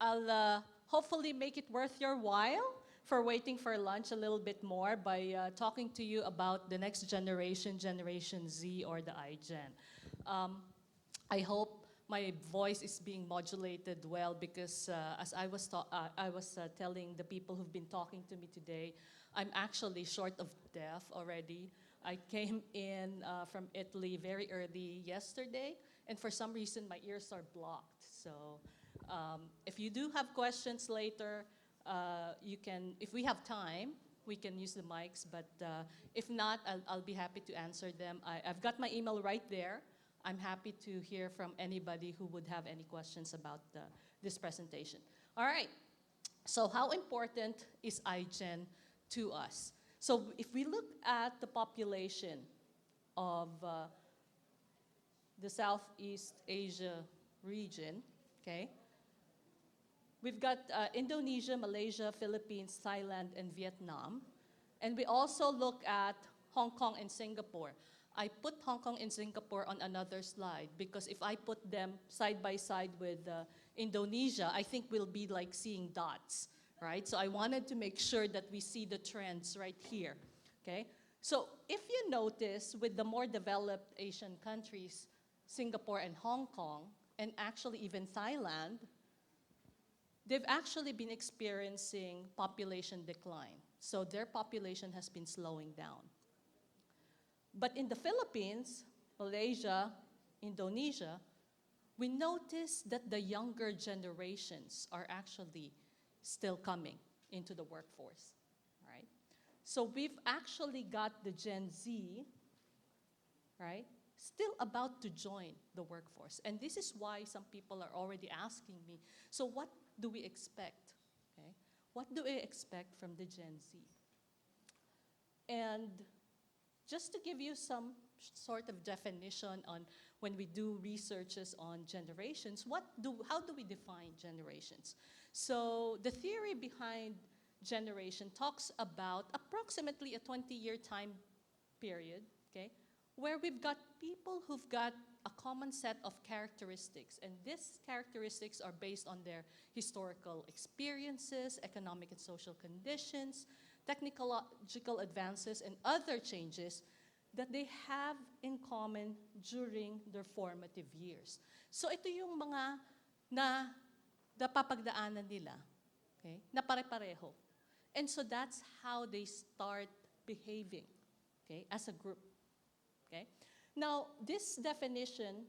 I'll hopefully make it worth your while for waiting for lunch a little bit more by talking to you about the next generation, Generation Z or the iGen. Um, I hope my voice is being modulated well because as I was telling the people who've been talking to me today, I'm actually short of breath already. I came in from Italy very early yesterday, and for some reason my ears are blocked. So if you do have questions later, you can, if we have time, we can use the mics, but if not, I'll be happy to answer them. I've got my email right there. I'm happy to hear from anybody who would have any questions about this presentation. All right, so how important is iGen to us? So if we look at the population of the Southeast Asia region, okay, we've got Indonesia, Malaysia, Philippines, Thailand, and Vietnam. And we also look at Hong Kong and Singapore. I put Hong Kong and Singapore on another slide because if I put them side by side with Indonesia, I think we'll be like seeing dots, right? So I wanted to make sure that we see the trends right here, okay? So if you notice with the more developed Asian countries, Singapore and Hong Kong, and actually even Thailand, they've actually been experiencing population decline. So their population has been slowing down. But in the Philippines, Malaysia, Indonesia, we notice that the younger generations are actually still coming into the workforce, right? So we've actually got the Gen Z, right, still about to join the workforce. And this is why some people are already asking me, so what do we expect, okay? What do we expect from the Gen Z? And just to give you some sort of definition on when we do researches on generations, how do we define generations? So the theory behind generation talks about approximately a 20-year time period, okay, where we've got people who've got a common set of characteristics, and these characteristics are based on their historical experiences, economic and social conditions, technological advances, and other changes that they have in common during their formative years. So ito yung mga napapagdaanan nila, okay, na pare-pareho. And so that's how they start behaving, okay, as a group, okay? Now, this definition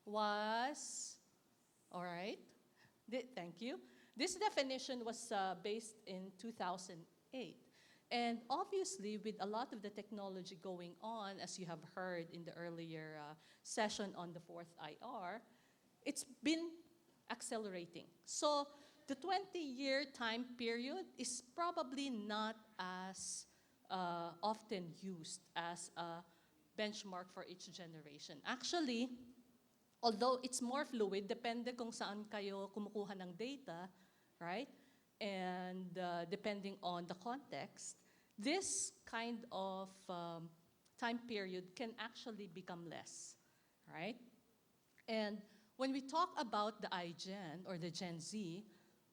was, all right, thank you. This definition was based in 2008. And obviously, with a lot of the technology going on, as you have heard in the earlier session on the fourth IR, it's been accelerating. So the 20-year time period is probably not as often used as a benchmark for each generation. Actually, although it's more fluid, depende kung saan kayo kumukuha ng data, right? And depending on the context, this kind of time period can actually become less, right? And when we talk about the iGen or the Gen Z,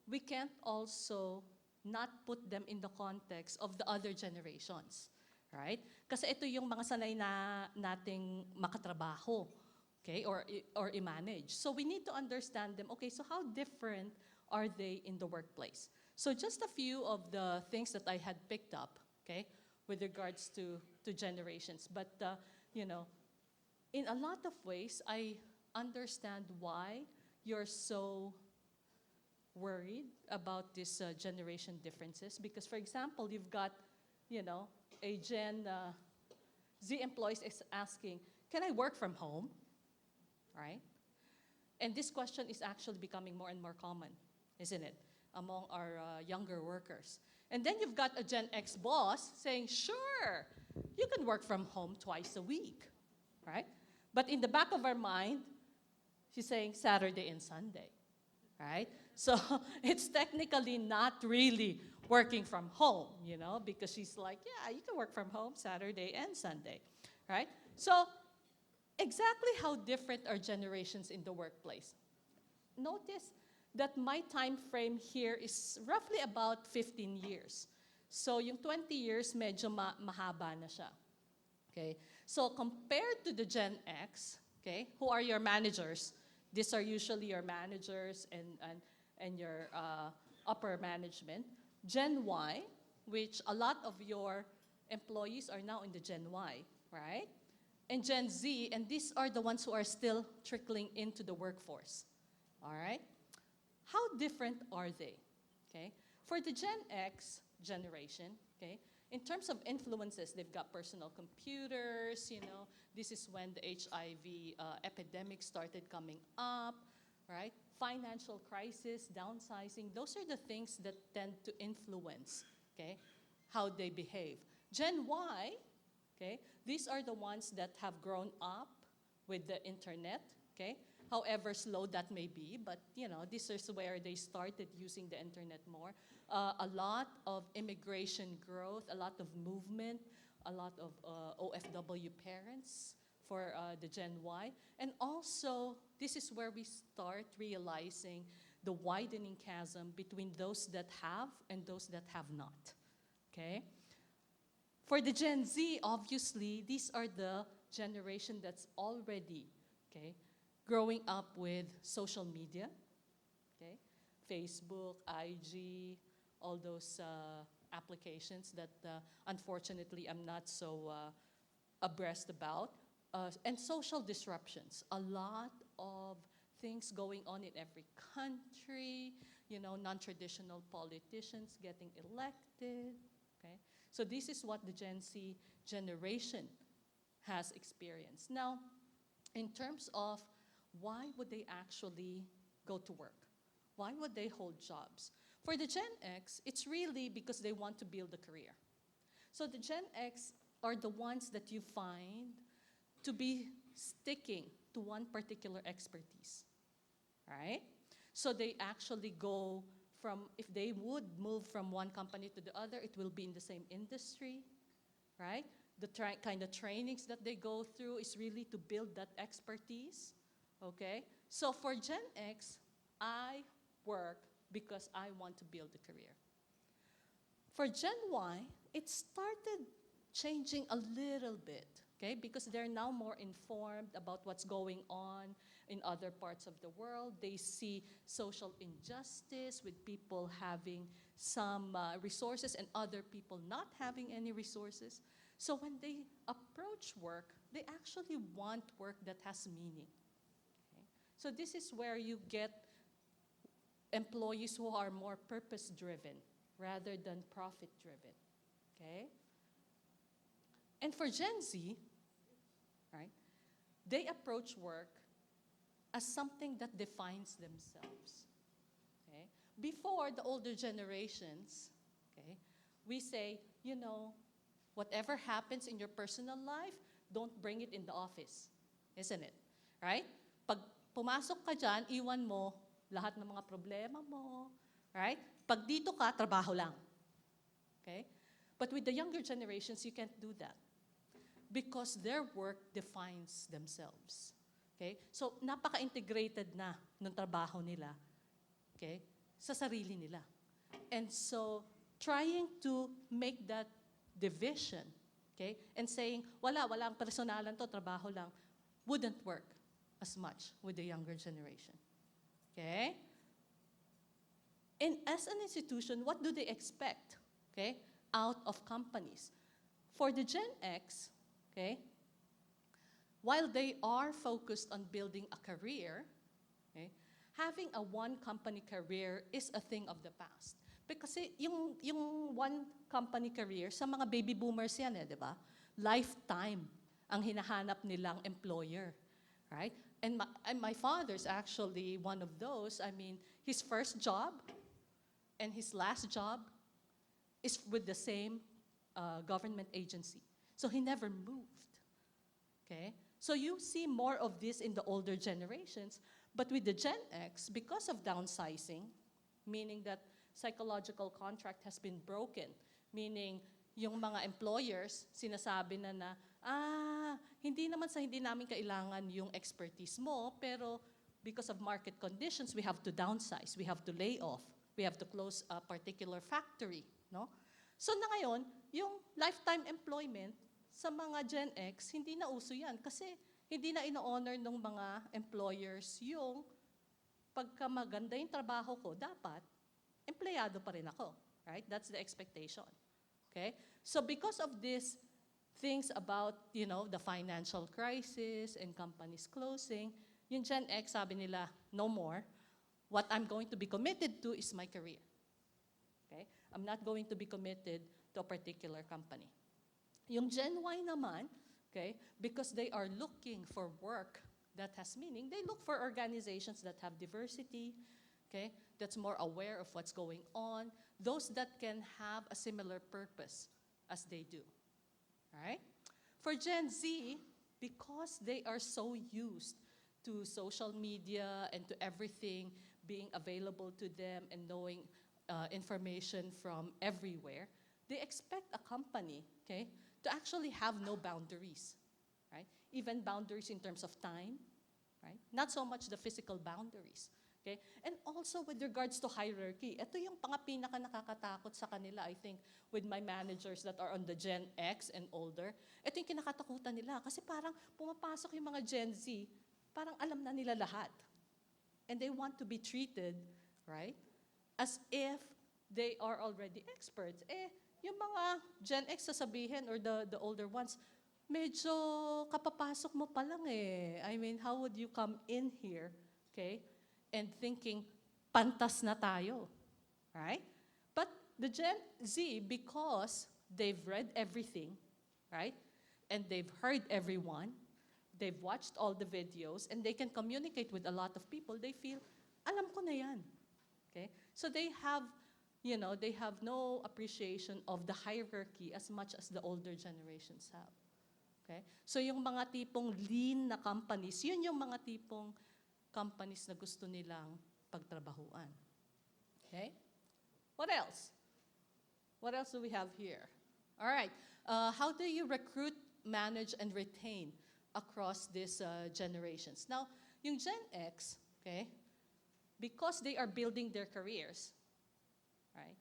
we can't also not put them in the context of the other generations, right? Kasi ito yung mga sanay na nating makatrabaho, okay, or i-manage. So we need to understand them, okay, so how different are they in the workplace? So just a few of the things that I had picked up, okay, with regards to generations. But, you know, in a lot of ways, I understand why you're so worried about these generation differences. Because, for example, you've got, you know, a Gen Z employees is asking, can I work from home, right? And this question is actually becoming more and more common, isn't it, among our younger workers. And then you've got a Gen X boss saying, sure, you can work from home twice a week, right? But in the back of our mind, she's saying Saturday and Sunday, right? So it's technically not really working from home, you know, because she's like, yeah, you can work from home Saturday and Sunday, right? So exactly how different are generations in the workplace? Notice that my time frame here is roughly about 15 years. So yung 20 years, medyo mahaba na siya. Okay? So compared to the Gen X, okay, who are your managers? These are usually your managers and your upper management. Gen Y, which a lot of your employees are now in the Gen Y, right? And Gen Z, and these are the ones who are still trickling into the workforce, all right? How different are they, okay? For the Gen X generation, okay, in terms of influences, they've got personal computers, you know, this is when the HIV epidemic started coming up, right? Financial crisis, downsizing, those are the things that tend to influence, okay, how they behave. Gen Y, okay, these are the ones that have grown up with the internet, okay, however slow that may be, but you know, this is where they started using the internet more. A lot of immigration growth, a lot of movement, a lot of OFW parents for the Gen Y. And also, this is where we start realizing the widening chasm between those that have and those that have not, okay? For the Gen Z, obviously, these are the generation that's already, okay, growing up with social media, okay? Facebook, IG, all those applications that unfortunately I'm not so abreast about. And social disruptions, a lot of things going on in every country, you know, non-traditional politicians getting elected, okay? So this is what the Gen Z generation has experienced. Now, in terms of why would they actually go to work? Why would they hold jobs? For the Gen X, it's really because they want to build a career. So the Gen X are the ones that you find to be sticking to one particular expertise, right? So they actually go from, if they would move from one company to the other, it will be in the same industry, right? The kind of trainings that they go through is really to build that expertise, okay? So for Gen X, I work because I want to build a career. For Gen Y, it started changing a little bit, okay? Because they're now more informed about what's going on in other parts of the world. They see social injustice with people having some resources and other people not having any resources. So when they approach work, they actually want work that has meaning. Okay? So this is where you get employees who are more purpose-driven rather than profit-driven, okay? And for Gen Z, right, they approach work as something that defines themselves, okay? Before, the older generations, okay, we say, you know, whatever happens in your personal life, don't bring it in the office, isn't it? Right? Pag pumasok ka dyan, iwan mo lahat ng mga problema mo, right? Pag dito ka, trabaho lang, okay? But with the younger generations, you can't do that because their work defines themselves, okay? So, napaka-integrated na ng trabaho nila, okay, sa sarili nila. And so, trying to make that division, okay, and saying, walang personalan to, trabaho lang, wouldn't work as much with the younger generation, okay? And as an institution, what do they expect, okay, out of companies? For the Gen X, okay, while they are focused on building a career, okay, having a one-company career is a thing of the past. Because yung one-company career, sa mga baby boomers yan di ba? Lifetime ang hinahanap nilang employer, right? And my father's actually one of those. I mean, his first job and his last job is with the same government agency. So he never moved, okay? So you see more of this in the older generations, but with the Gen X, because of downsizing, meaning that psychological contract has been broken, meaning yung mga employers, sinasabi na, hindi naman sa hindi namin kailangan yung expertise mo, pero because of market conditions, we have to downsize, we have to lay off, we have to close a particular factory, no? So na ngayon, yung lifetime employment sa mga Gen X, hindi na uso yan kasi hindi na ino-honor ng mga employers yung pagka maganda yung trabaho ko, dapat empleyado pa rin ako, right? That's the expectation, okay? So because of these things about, the financial crisis and companies closing, yung Gen X, sabi nila, no more. What I'm going to be committed to is my career. Okay? I'm not going to be committed to a particular company. Yung Gen Y naman, okay, because they are looking for work that has meaning, they look for organizations that have diversity, okay, that's more aware of what's going on, those that can have a similar purpose as they do. Right? For Gen Z, because they are so used to social media and to everything being available to them and knowing information from everywhere, they expect a company, okay, to actually have no boundaries, right? Even boundaries in terms of time, right? Not so much the physical boundaries. Okay? And also with regards to hierarchy, ito yung pinaka nakakatakot sa kanila, I think, with my managers that are on the Gen X and older. Ito yung kinakatakutan nila kasi parang pumapasok yung mga Gen Z, parang alam na nila lahat. And they want to be treated, right, as if they are already experts. Yung mga Gen X sasabihin or the older ones, medyo kapapasok mo pa lang I mean, how would you come in here, okay? And thinking, pantas na tayo, right? But the Gen Z, because they've read everything, right? And they've heard everyone, they've watched all the videos, and they can communicate with a lot of people, they feel, alam ko na yan, okay? So they have, they have no appreciation of the hierarchy as much as the older generations have, okay? So yung mga tipong lean na companies, yun yung mga tipong companies na gusto nilang pagtrabahuan. Okay? What else? What else do we have here? All right. How do you recruit, manage, and retain across these generations? Now, yung Gen X, okay, because they are building their careers, right,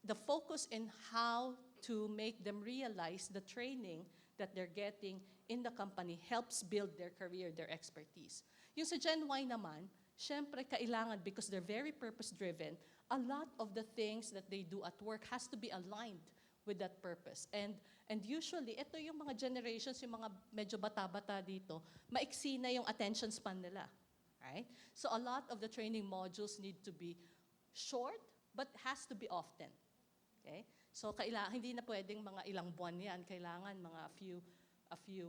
the focus in how to make them realize the training that they're getting in the company helps build their career, their expertise. Yung sa Gen Y naman, syempre kailangan, because they're very purpose-driven, a lot of the things that they do at work has to be aligned with that purpose. And usually, ito yung mga generations, yung mga medyo bata-bata dito, maiksi na yung attention span nila. Right? So a lot of the training modules need to be short, but has to be often. Okay? So hindi na pwedeng mga ilang buwan yan. Kailangan mga a few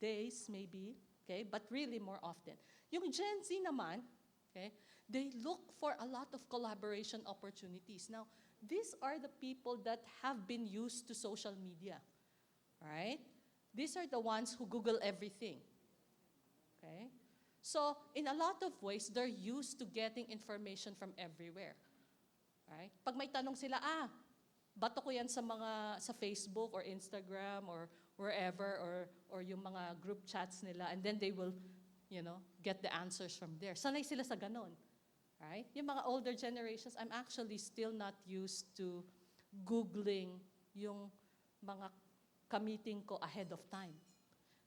days maybe. Okay? But really more often. Yung Gen Z naman, okay, they look for a lot of collaboration opportunities. Now, these are the people that have been used to social media, right? These are the ones who Google everything, okay? So, in a lot of ways, they're used to getting information from everywhere, right? Pag may tanong sila, bato ko yan sa Facebook or Instagram or wherever or yung mga group chats nila, and then they will, get the answers from there. Sanay sila sa ganon. Right? Yung mga older generations, I'm actually still not used to Googling yung mga ka-meeting ko ahead of time.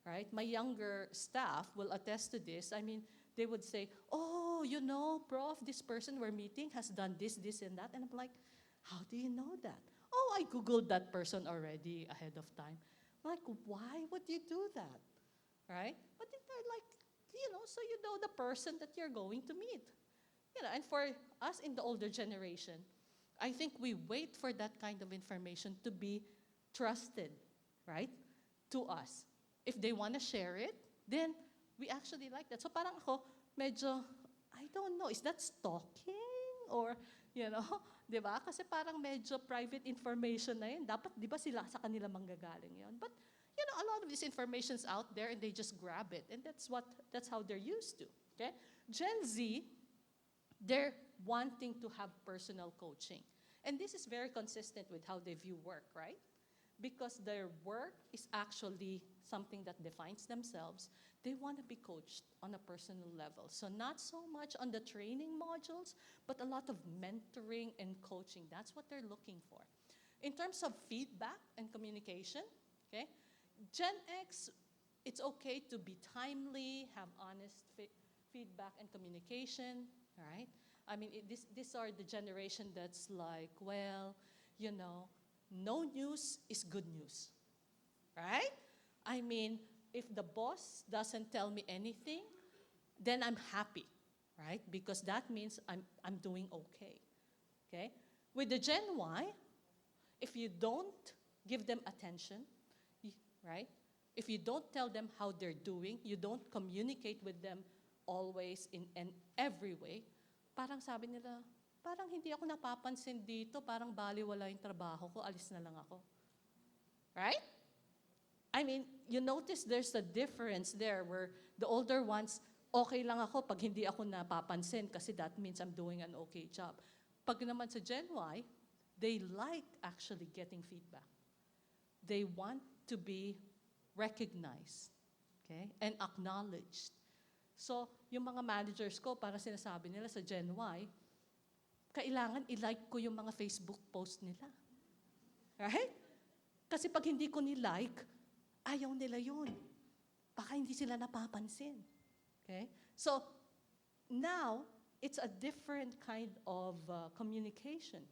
Right? My younger staff will attest to this. I mean, they would say, Prof, this person we're meeting has done this, this, and that. And I'm like, how do you know that? Oh, I Googled that person already ahead of time. I'm like, why would you do that? Right? But they're like, so you know the person that you're going to meet. And for us in the older generation, I think we wait for that kind of information to be trusted, right, to us. If they want to share it, then we actually like that. So parang ako, medyo, I don't know, is that stalking? Or, di ba? Kasi parang medyo private information na yun. Dapat, di ba sila sa kanila manggagaling yun? But, a lot of this information's out there and they just grab it. And that's how they're used to, okay? Gen Z, they're wanting to have personal coaching. And this is very consistent with how they view work, right? because their work is actually something that defines themselves. They want to be coached on a personal level. So not so much on the training modules, but a lot of mentoring and coaching. That's what they're looking for. In terms of feedback and communication, okay, Gen X, it's okay to be timely, have honest feedback and communication, all right? I mean, these are the generation that's like, well, you know, no news is good news, right? I mean, if the boss doesn't tell me anything, then I'm happy, right? Because that means I'm doing okay? With the Gen Y, if you don't give them attention, right? If you don't tell them how they're doing, you don't communicate with them always in every way, parang sabi nila, parang hindi ako napapansin dito, parang baliwala yung trabaho ko, alis na lang ako. Right? I mean, you notice there's a difference there where the older ones, okay lang ako pag hindi ako napapansin kasi that means I'm doing an okay job. Pag naman sa Gen Y, they like actually getting feedback. They want to be recognized, okay, and acknowledged. So, yung mga managers ko, para sinasabi nila sa Gen Y, kailangan i-like ko yung mga Facebook post nila. Right? Kasi pag hindi ko ni-like, ayaw nila yun. Baka hindi sila napapansin. Okay? So, now, it's a different kind of communication.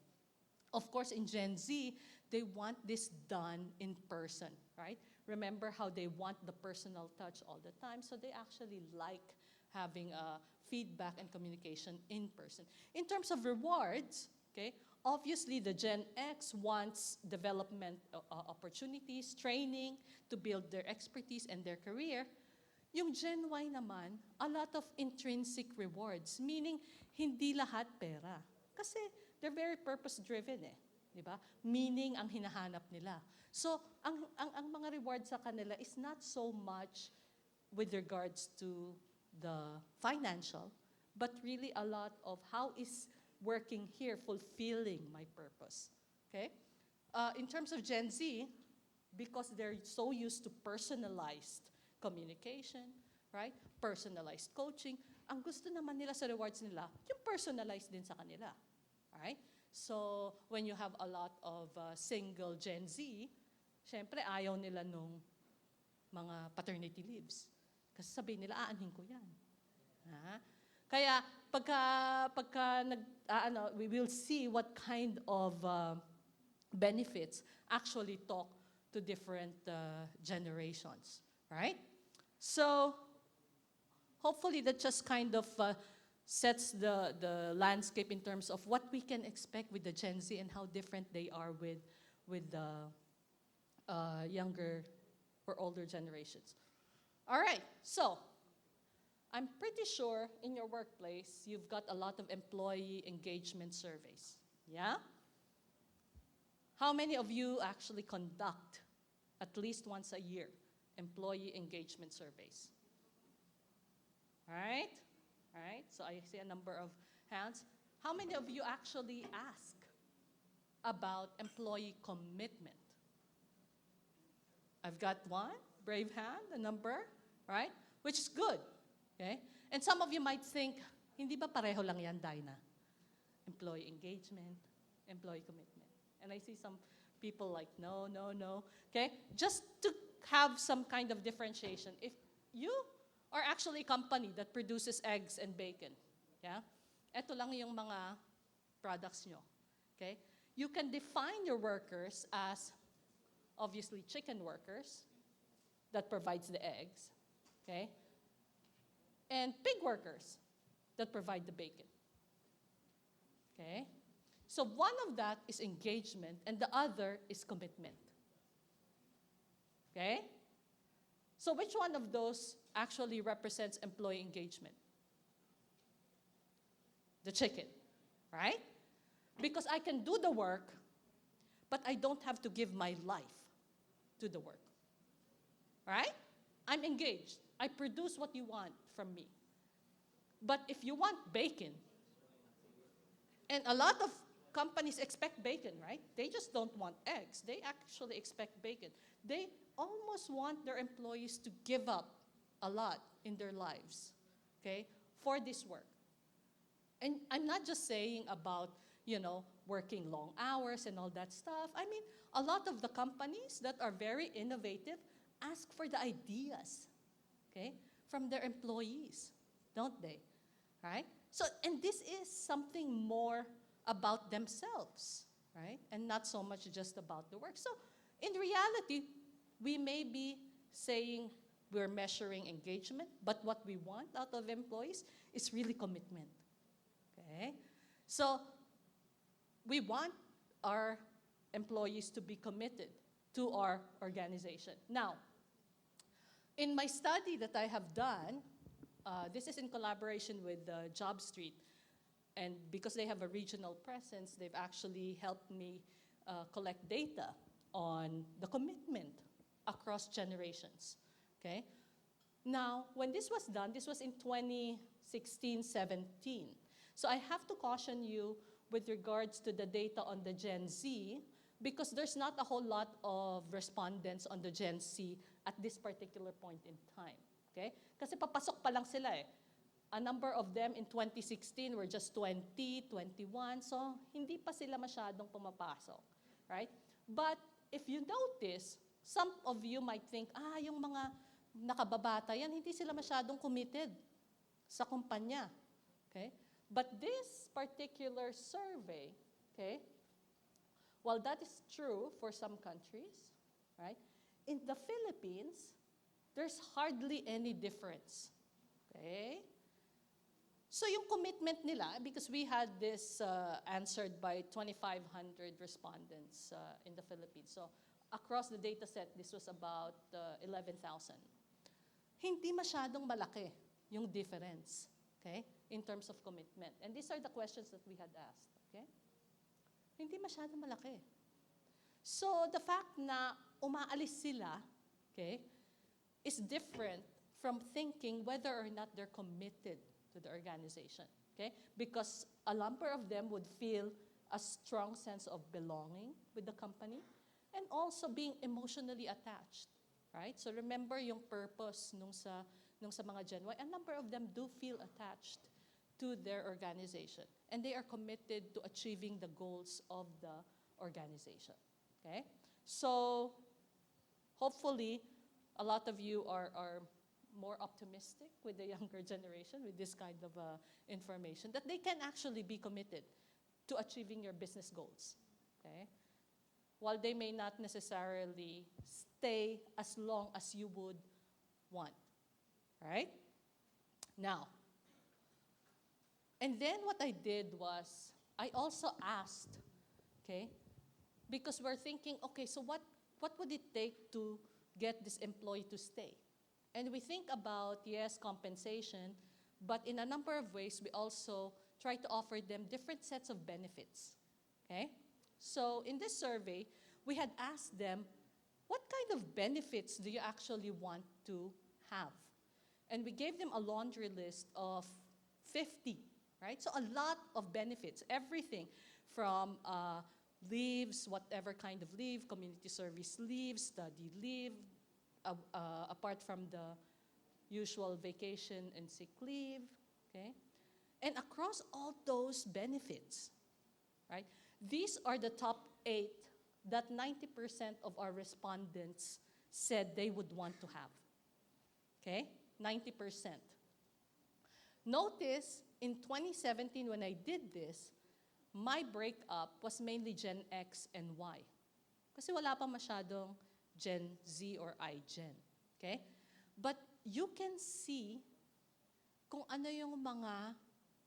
Of course, in Gen Z, they want this done in person, right? Remember how they want the personal touch all the time, so they actually like having feedback and communication in person. In terms of rewards, okay, obviously the Gen X wants development opportunities, training to build their expertise and their career. Yung Gen Y naman, a lot of intrinsic rewards, meaning hindi lahat pera. Kasi they're very purpose-driven di ba? Meaning ang hinahanap nila. So, ang mga rewards sa kanila is not so much with regards to the financial, but really a lot of how is working here fulfilling my purpose. Okay? In terms of Gen Z, because they're so used to personalized communication, right? Personalized coaching, ang gusto naman nila sa rewards nila, yung personalized din sa kanila. Right? So, when you have a lot of single Gen Z, syempre ayaw nila nung mga paternity leaves. Kasi sabihin nila, aanhin ko yan. Kaya, we will see what kind of benefits actually talk to different generations. Right? So, hopefully that just kind of sets the landscape in terms of what we can expect with the Gen Z and how different they are with the younger or older generations. All right, so I'm pretty sure in your workplace you've got a lot of employee engagement surveys, yeah? How many of you actually conduct at least once a year employee engagement surveys? All right? All right, so I see a number of hands. How many of you actually ask about employee commitment? I've got one, brave hand, a number, right? Which is good, okay? And some of you might think, hindi ba pareho lang yan, Dynah? Employee engagement, employee commitment. And I see some people like, no, okay? Just to have some kind of differentiation. If you are actually a company that produces eggs and bacon. Yeah? Ito lang yung mga products nyo. Okay? You can define your workers as, obviously, chicken workers that provides the eggs. Okay? And pig workers that provide the bacon. Okay? So one of that is engagement and the other is commitment. Okay? So which one of those actually represents employee engagement? The chicken, right? Because I can do the work, but I don't have to give my life to the work, right? I'm engaged. I produce what you want from me. But if you want bacon, and a lot of companies expect bacon, right? They just don't want eggs. They actually expect bacon. They almost want their employees to give up a lot in their lives, okay, for this work. And I'm not just saying about, working long hours and all that stuff. I mean, a lot of the companies that are very innovative ask for the ideas, okay, from their employees, don't they? Right? So, and this is something more about themselves, right? And not so much just about the work. So, in reality, we may be saying we're measuring engagement, but what we want out of employees is really commitment, okay? So, we want our employees to be committed to our organization. Now, in my study that I have done, this is in collaboration with Job Street, and because they have a regional presence, they've actually helped me collect data on the commitment across generations, okay? Now, when this was done, this was in 2016-17. So I have to caution you with regards to the data on the Gen Z, because there's not a whole lot of respondents on the Gen Z at this particular point in time, okay? Kasi papasok pa lang sila eh. A number of them in 2016 were just 20, 21, so hindi pa sila masyadong pumapasok, right? But if you notice, some of you might think, yung mga nakababata yan, hindi sila masyadong committed sa kumpanya, okay? But this particular survey, okay, while that is true for some countries, right, in the Philippines, there's hardly any difference, okay? So yung commitment nila, because we had this answered by 2,500 respondents in the Philippines. So across the data set, this was about 11,000. Hindi masyadong malaki yung difference, okay, in terms of commitment. And these are the questions that we had asked, okay? Hindi masyadong malaki. So the fact na umaalis sila, okay, is different from thinking whether or not they're committed to the organization, okay? Because a number of them would feel a strong sense of belonging with the company and also being emotionally attached, right? So remember yung purpose nung sa mga Gen Y, a number of them do feel attached to their organization and they are committed to achieving the goals of the organization, okay? So hopefully a lot of you are more optimistic with the younger generation with this kind of information, that they can actually be committed to achieving your business goals, okay? While they may not necessarily stay as long as you would want, right? Now, and then what I did was, I also asked, okay, because we're thinking, okay, so what would it take to get this employee to stay? And we think about, yes, compensation, but in a number of ways, we also try to offer them different sets of benefits, okay? So in this survey, we had asked them, what kind of benefits do you actually want to have? And we gave them a laundry list of 50, right? So a lot of benefits, everything from leaves, whatever kind of leave, community service leave, study leave, apart from the usual vacation and sick leave, okay? And across all those benefits, right, these are the top 8 that 90% of our respondents said they would want to have, okay? 90%. Notice, in 2017, when I did this, my breakup was mainly Gen X and Y. Kasi wala pa masyadong Gen Z or iGen, okay? But you can see kung ano yung mga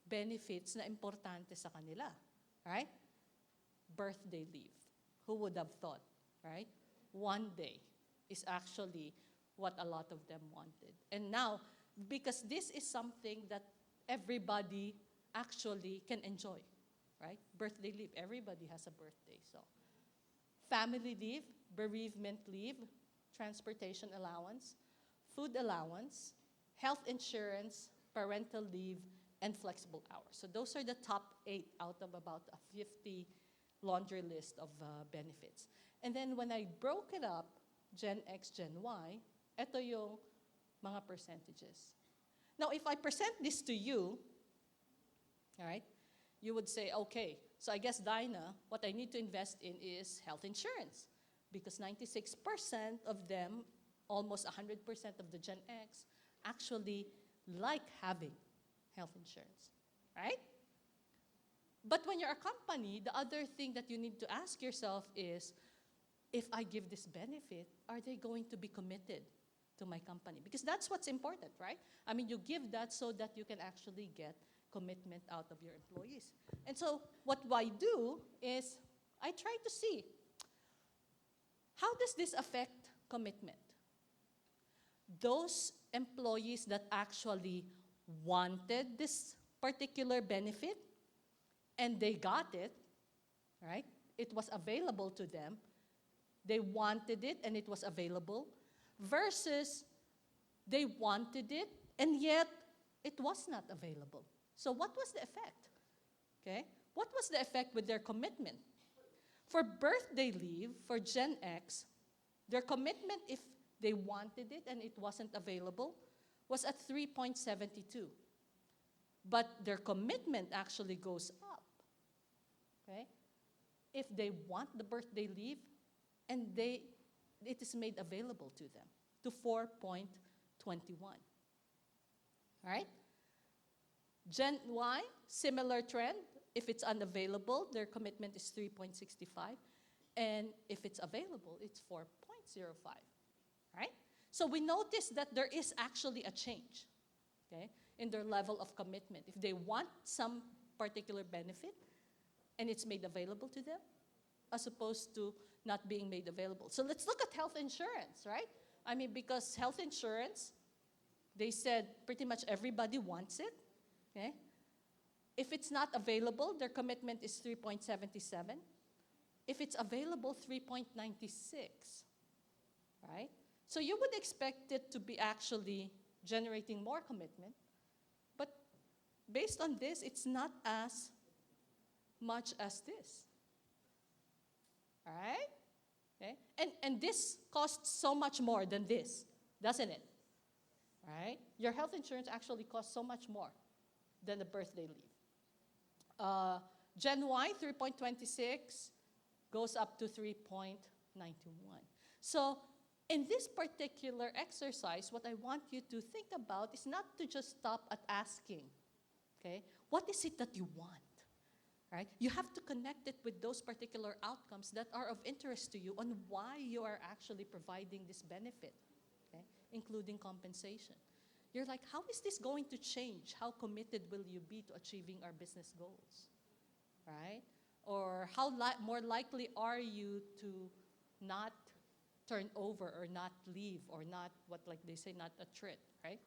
benefits na importante sa kanila, right? Birthday leave. Who would have thought, right? One day is actually what a lot of them wanted. And now, because this is something that everybody actually can enjoy, right? Birthday leave, everybody has a birthday, so. Family leave, bereavement leave, transportation allowance, food allowance, health insurance, parental leave, and flexible hours. So those are the top 8 out of about a 50 laundry list of benefits. And then when I broke it up, Gen X, Gen Y, ito yung mga percentages. Now, if I present this to you, all right, you would say, okay, so I guess, Dynah, what I need to invest in is health insurance, because 96% of them, almost 100% of the Gen X, actually like having health insurance, right? But when you're a company, the other thing that you need to ask yourself is, if I give this benefit, are they going to be committed to my company? Because that's what's important, right? I mean, you give that so that you can actually get commitment out of your employees. And so what I do is I try to see, how does this affect commitment? Those employees that actually wanted this particular benefit and they got it, right? It was available to them. They wanted it and it was available, versus they wanted it and yet it was not available. So what was the effect? Okay? What was the effect with their commitment? For birthday leave, for Gen X, their commitment, if they wanted it and it wasn't available, was at 3.72. But their commitment actually goes up. Okay? If they want the birthday leave and it is made available to them, to 4.21. All right? Gen Y, similar trend. If it's unavailable, their commitment is 3.65. And if it's available, it's 4.05. Right? So we notice that there is actually a change, okay, in their level of commitment. If they want some particular benefit and it's made available to them, as opposed to not being made available. So let's look at health insurance, right? I mean, because health insurance, they said pretty much everybody wants it, okay? If it's not available, their commitment is 3.77. If it's available, 3.96, right? So you would expect it to be actually generating more commitment, but based on this, it's not as much as this. All right? Okay? And this costs so much more than this, doesn't it? All right? Your health insurance actually costs so much more than the birthday leave. Gen Y, 3.26, goes up to 3.91. So in this particular exercise, what I want you to think about is not to just stop at asking, okay, what is it that you want? Right? You have to connect it with those particular outcomes that are of interest to you on why you are actually providing this benefit, okay, including compensation. You're like, how is this going to change? How committed will you be to achieving our business goals? Right? Or how more likely are you to not turn over or not leave or not, what like they say, not attrit, right?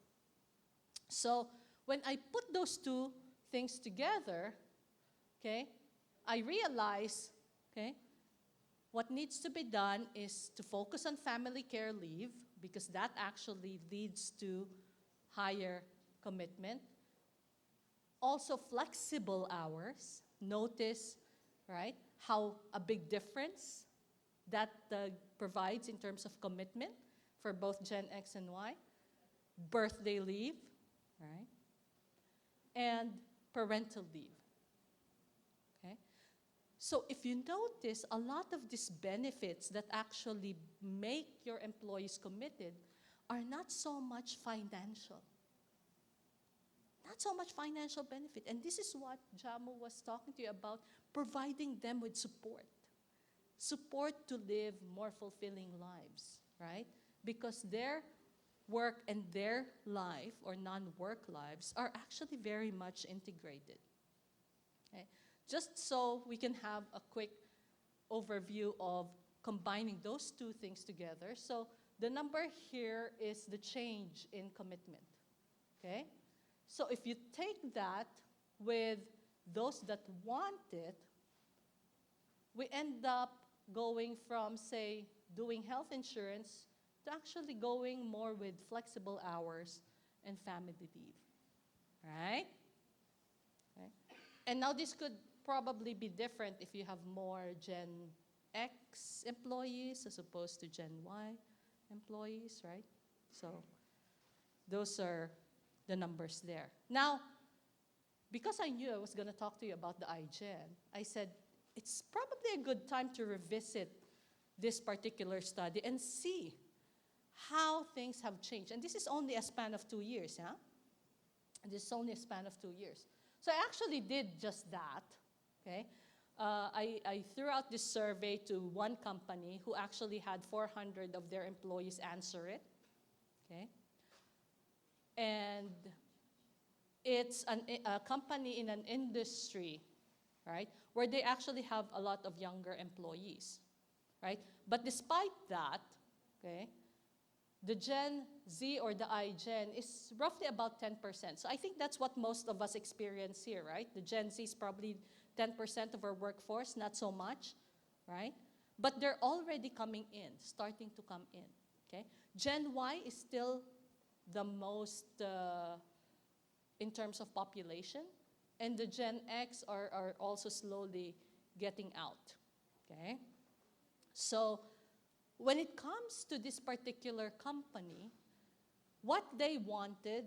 So when I put those two things together, okay, I realize, okay, what needs to be done is to focus on family care leave, because that actually leads to higher commitment. Also flexible hours. Notice, right, how a big difference that provides in terms of commitment for both Gen X and Y. Birthday leave, right, and parental leave. Okay? So if you notice, a lot of these benefits that actually make your employees committed are not so much financial. Not so much financial benefit. And this is what Jamu was talking to you about, providing them with support. Support to live more fulfilling lives, right? Because their work and their life, or non-work lives, are actually very much integrated. Okay? Just so we can have a quick overview of combining those two things together. So the number here is the change in commitment, okay? So if you take that with those that want it, we end up going from, say, doing health insurance to actually going more with flexible hours and family leave, right? And now this could probably be different if you have more Gen X employees as opposed to Gen Y employees, right? So those are the numbers there. Now, because I knew I was going to talk to you about the iGen, I said it's probably a good time to revisit this particular study and see how things have changed. And this is only a span of 2 years, huh? This is only a span of 2 years. So I actually did just that, okay? I threw out this survey to one company who actually had 400 of their employees answer it, okay? And it's a company in an industry, right, where they actually have a lot of younger employees, right? But despite that, okay, the Gen Z or the iGen is roughly about 10%. So I think that's what most of us experience here, right? The Gen Z is probably 10% of our workforce, not so much, right? But they're already coming in, starting to come in, okay? Gen Y is still the most in terms of population, and the Gen X are also slowly getting out, okay? So when it comes to this particular company, what they wanted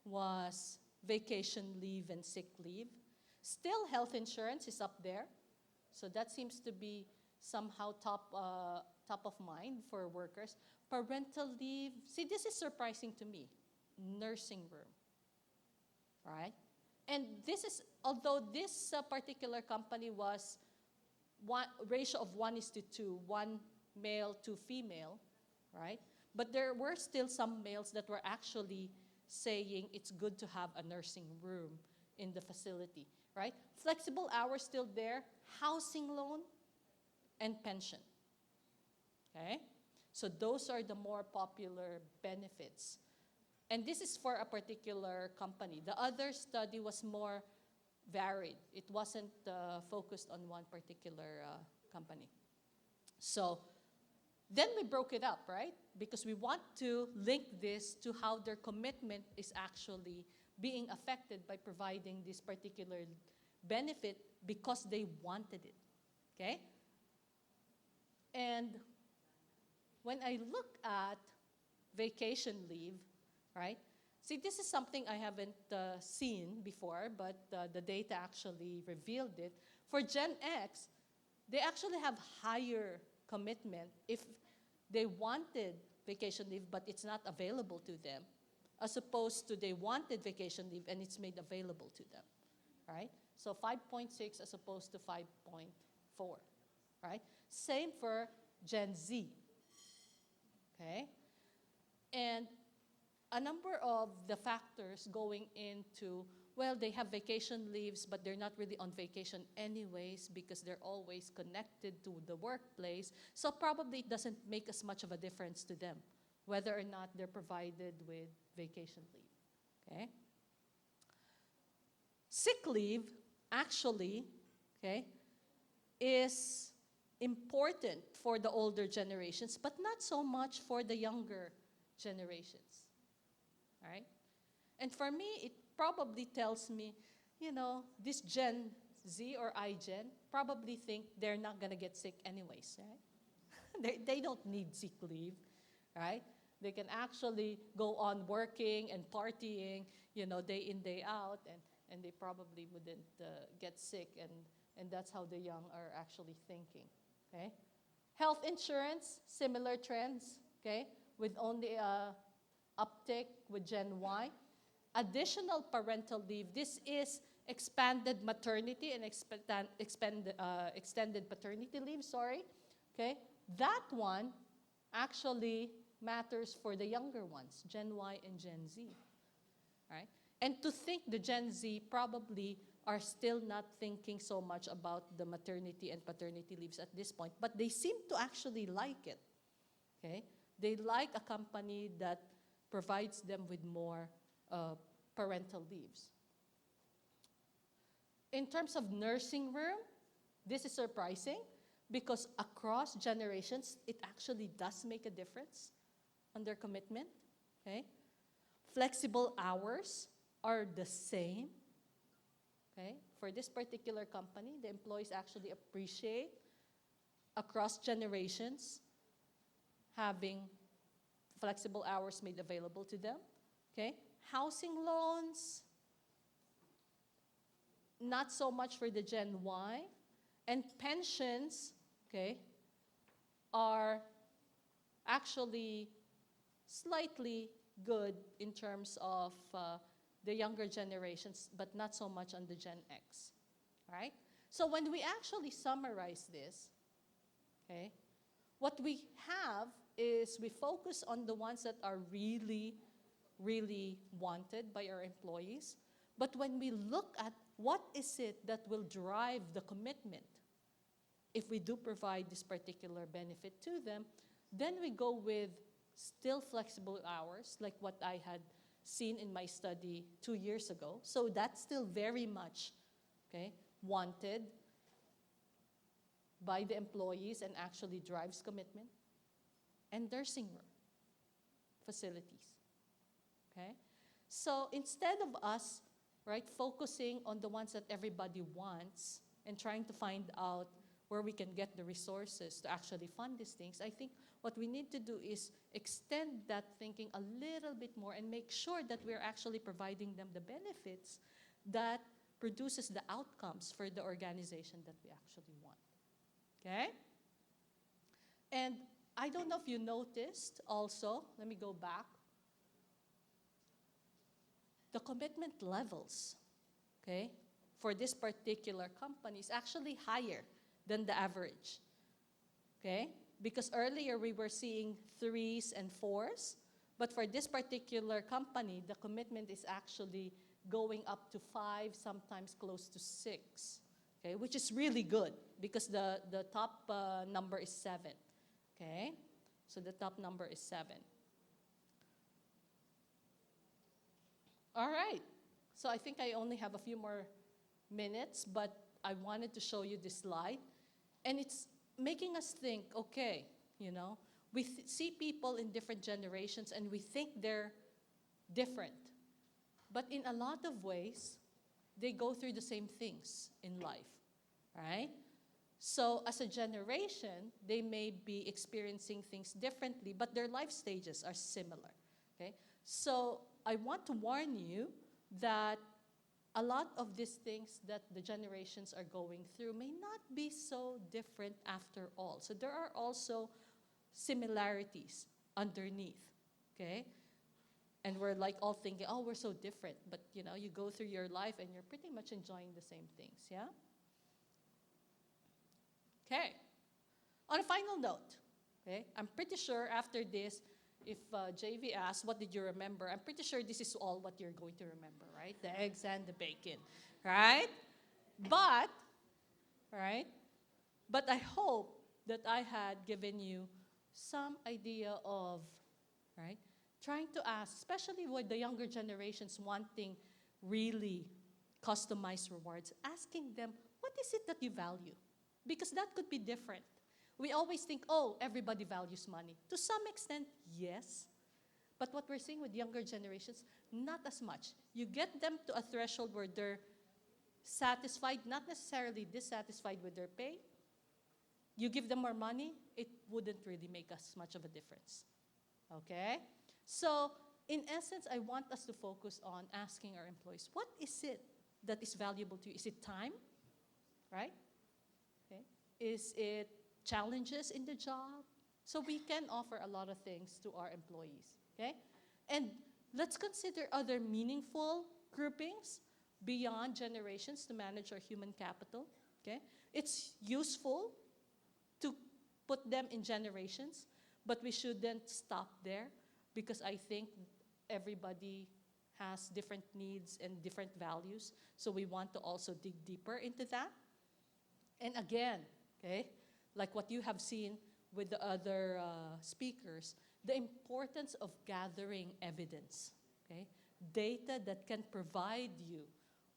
was vacation leave and sick leave. Still, health insurance is up there, so that seems to be somehow top of mind for workers. Parental leave, see, this is surprising to me. Nursing room, right? And this is, although this particular company was ratio of 1:2, 1 male to female, right? But there were still some males that were actually saying it's good to have a nursing room in the facility, right? Flexible hours still there, housing loan, and pension, okay? So those are the more popular benefits. And this is for a particular company. The other study was more varied. It wasn't focused on one particular company. So then we broke it up, right? Because we want to link this to how their commitment is actually being affected by providing this particular benefit because they wanted it, okay? And when I look at vacation leave, right? See, this is something I haven't seen before, but the data actually revealed it. For Gen X, they actually have higher commitment if they wanted vacation leave, but it's not available to them, as opposed to they wanted vacation leave and it's made available to them, right? So 5.6 as opposed to 5.4, right? Same for Gen Z, okay? And a number of the factors going into, well, they have vacation leaves, but they're not really on vacation anyways because they're always connected to the workplace. So probably it doesn't make as much of a difference to them whether or not they're provided with vacation leave, okay? Sick leave, actually, okay, is important for the older generations, but not so much for the younger generations. Right? And for me, it probably tells me, you know, this Gen Z or iGen probably think they're not going to get sick anyways, right? they don't need sick leave, right? They can actually go on working and partying, you know, day in, day out, and they probably wouldn't get sick, and that's how the young are actually thinking, okay? Health insurance, similar trends, okay, with only uptick with Gen Y. Additional parental leave, this is expanded maternity and extended paternity leave, okay? That one actually matters for the younger ones, Gen Y and Gen Z, right? And to think the Gen Z probably are still not thinking so much about the maternity and paternity leaves at this point, but they seem to actually like it, okay? They like a company that provides them with more parental leaves. In terms of nursing room, this is surprising because across generations, it actually does make a difference on their commitment, okay? Flexible hours are the same, okay? For this particular company, the employees actually appreciate across generations having flexible hours made available to them, okay? Housing loans, not so much for the Gen Y, and pensions, okay, are actually slightly good in terms of the younger generations, but not so much on the Gen X, right? So when we actually summarize this, okay, what we have is we focus on the ones that are really, really wanted by our employees. But when we look at what is it that will drive the commitment, if we do provide this particular benefit to them, then we go with still flexible hours, like what I had seen in my study 2 years ago. So that's still very much, okay, wanted by the employees and actually drives commitment. And nursing room facilities, okay? So instead of us, right, focusing on the ones that everybody wants and trying to find out where we can get the resources to actually fund these things, I think what we need to do is extend that thinking a little bit more and make sure that we're actually providing them the benefits that produces the outcomes for the organization that we actually want, okay? And I don't know if you noticed also, let me go back, the commitment levels, okay, for this particular company is actually higher than the average, okay? Because earlier we were seeing 3s and 4s, but for this particular company, the commitment is actually going up to 5, sometimes close to 6, okay? Which is really good because the top number is 7, okay? So the top number is 7. All right, so I think I only have a few more minutes, but I wanted to show you this slide. And it's making us think, okay, you know, we see people in different generations and we think they're different. But in a lot of ways, they go through the same things in life, right? So as a generation, they may be experiencing things differently, but their life stages are similar, okay? So I want to warn you that a lot of these things that the generations are going through may not be so different after all. So there are also similarities underneath, okay? And we're like all thinking, oh, we're so different. But you know, you go through your life and you're pretty much enjoying the same things, yeah? Okay. On a final note, okay, I'm pretty sure after this, if JV asks, what did you remember? I'm pretty sure this is all what you're going to remember, right? The eggs and the bacon, right? But, right? But I hope that I had given you some idea of, right? Trying to ask, especially with the younger generations wanting really customized rewards, asking them, what is it that you value? Because that could be different. We always think, oh, everybody values money. To some extent, yes. But what we're seeing with younger generations, not as much. You get them to a threshold where they're satisfied, not necessarily dissatisfied with their pay. You give them more money, it wouldn't really make us much of a difference. Okay? So, in essence, I want us to focus on asking our employees, what is it that is valuable to you? Is it time? Right? Okay. Is it challenges in the job? So we can offer a lot of things to our employees, okay? And let's consider other meaningful groupings beyond generations to manage our human capital, okay? It's useful to put them in generations, but we shouldn't stop there because I think everybody has different needs and different values, so we want to also dig deeper into that. And again, okay, like what you have seen with the other speakers, the importance of gathering evidence, okay? Data that can provide you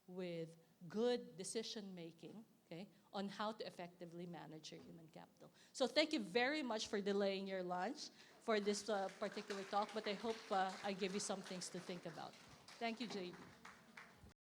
with good decision making, okay, on how to effectively manage your human capital. So thank you very much for delaying your lunch for this particular talk, but I hope I gave you some things to think about. Thank you, JB.